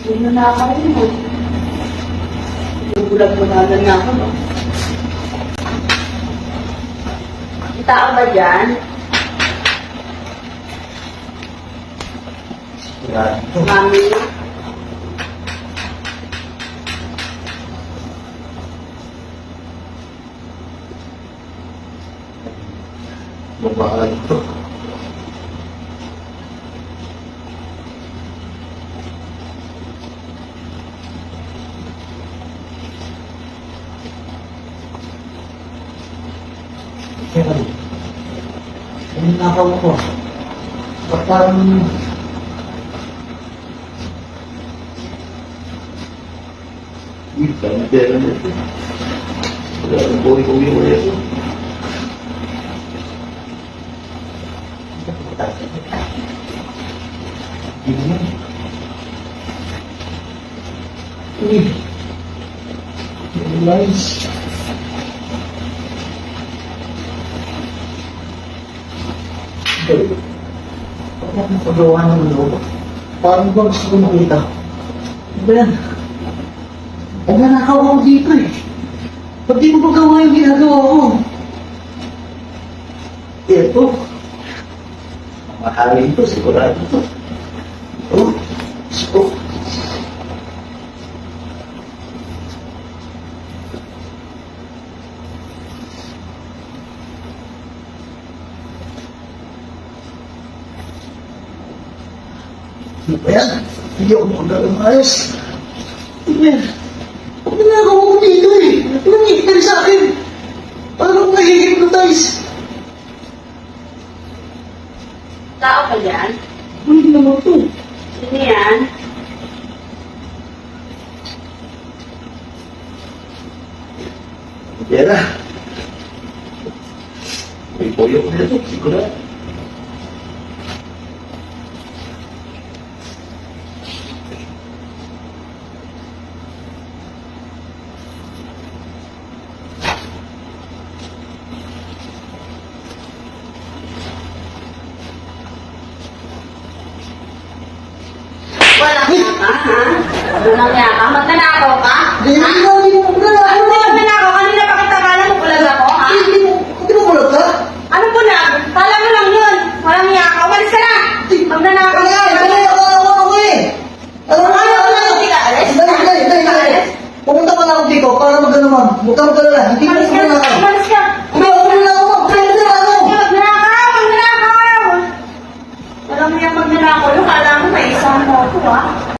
Sino na ako rin mo? Bulag-bulagan na ako, no? Kita ka ba dyan? Mami? Babaan ito. Kaya ano nakaw ko? Parang Dami pera na ito. Wala ang buhay-uwi mo ito. nice. Bakit nakagawa ng loob? Parang ba gusto ko makita? Ano ba yan? Nagnanakaw ako dito eh. Ba't di mo magawa yung ginagawa ko? Ito. Mahalin ito, sigurado ito. Oh, so. Ano ba yan? Hindi ako makagalang ayos. Ano ba yan? Ang ginagawa ko dito eh. Nangyayari sa akin. Parang nahihipnotize. Tao ka dyan? Hindi naman ito. Sino yan? Pera. May poyo ko nito, sigurado. Walang yaka, ha? Walang yaka? Magnanakaw ka? Hindi mo magagawa. Ano ba magnanakaw? Kanina pa kita kala mo bulag ako, ha? Hindi mo bulag ka? Ano bulag? Kala mo lang yun. Walang yaka. Umalis ka na! Magnanakaw Kaya, ka. kaya ako eh. Alam mo, Ayaw ko na hindi ka alis? Dali. Pumunta pa na ako dito para magano ma'am. Huwag ka magkalala. Hindi mo Umalis ka! na ako. Umalis ka! Hindi ako na ako ma'am. Kaya na ako. Magnanakaw! Magnanakaw! Walang niya magnanakaw. Yung kala mo may isa.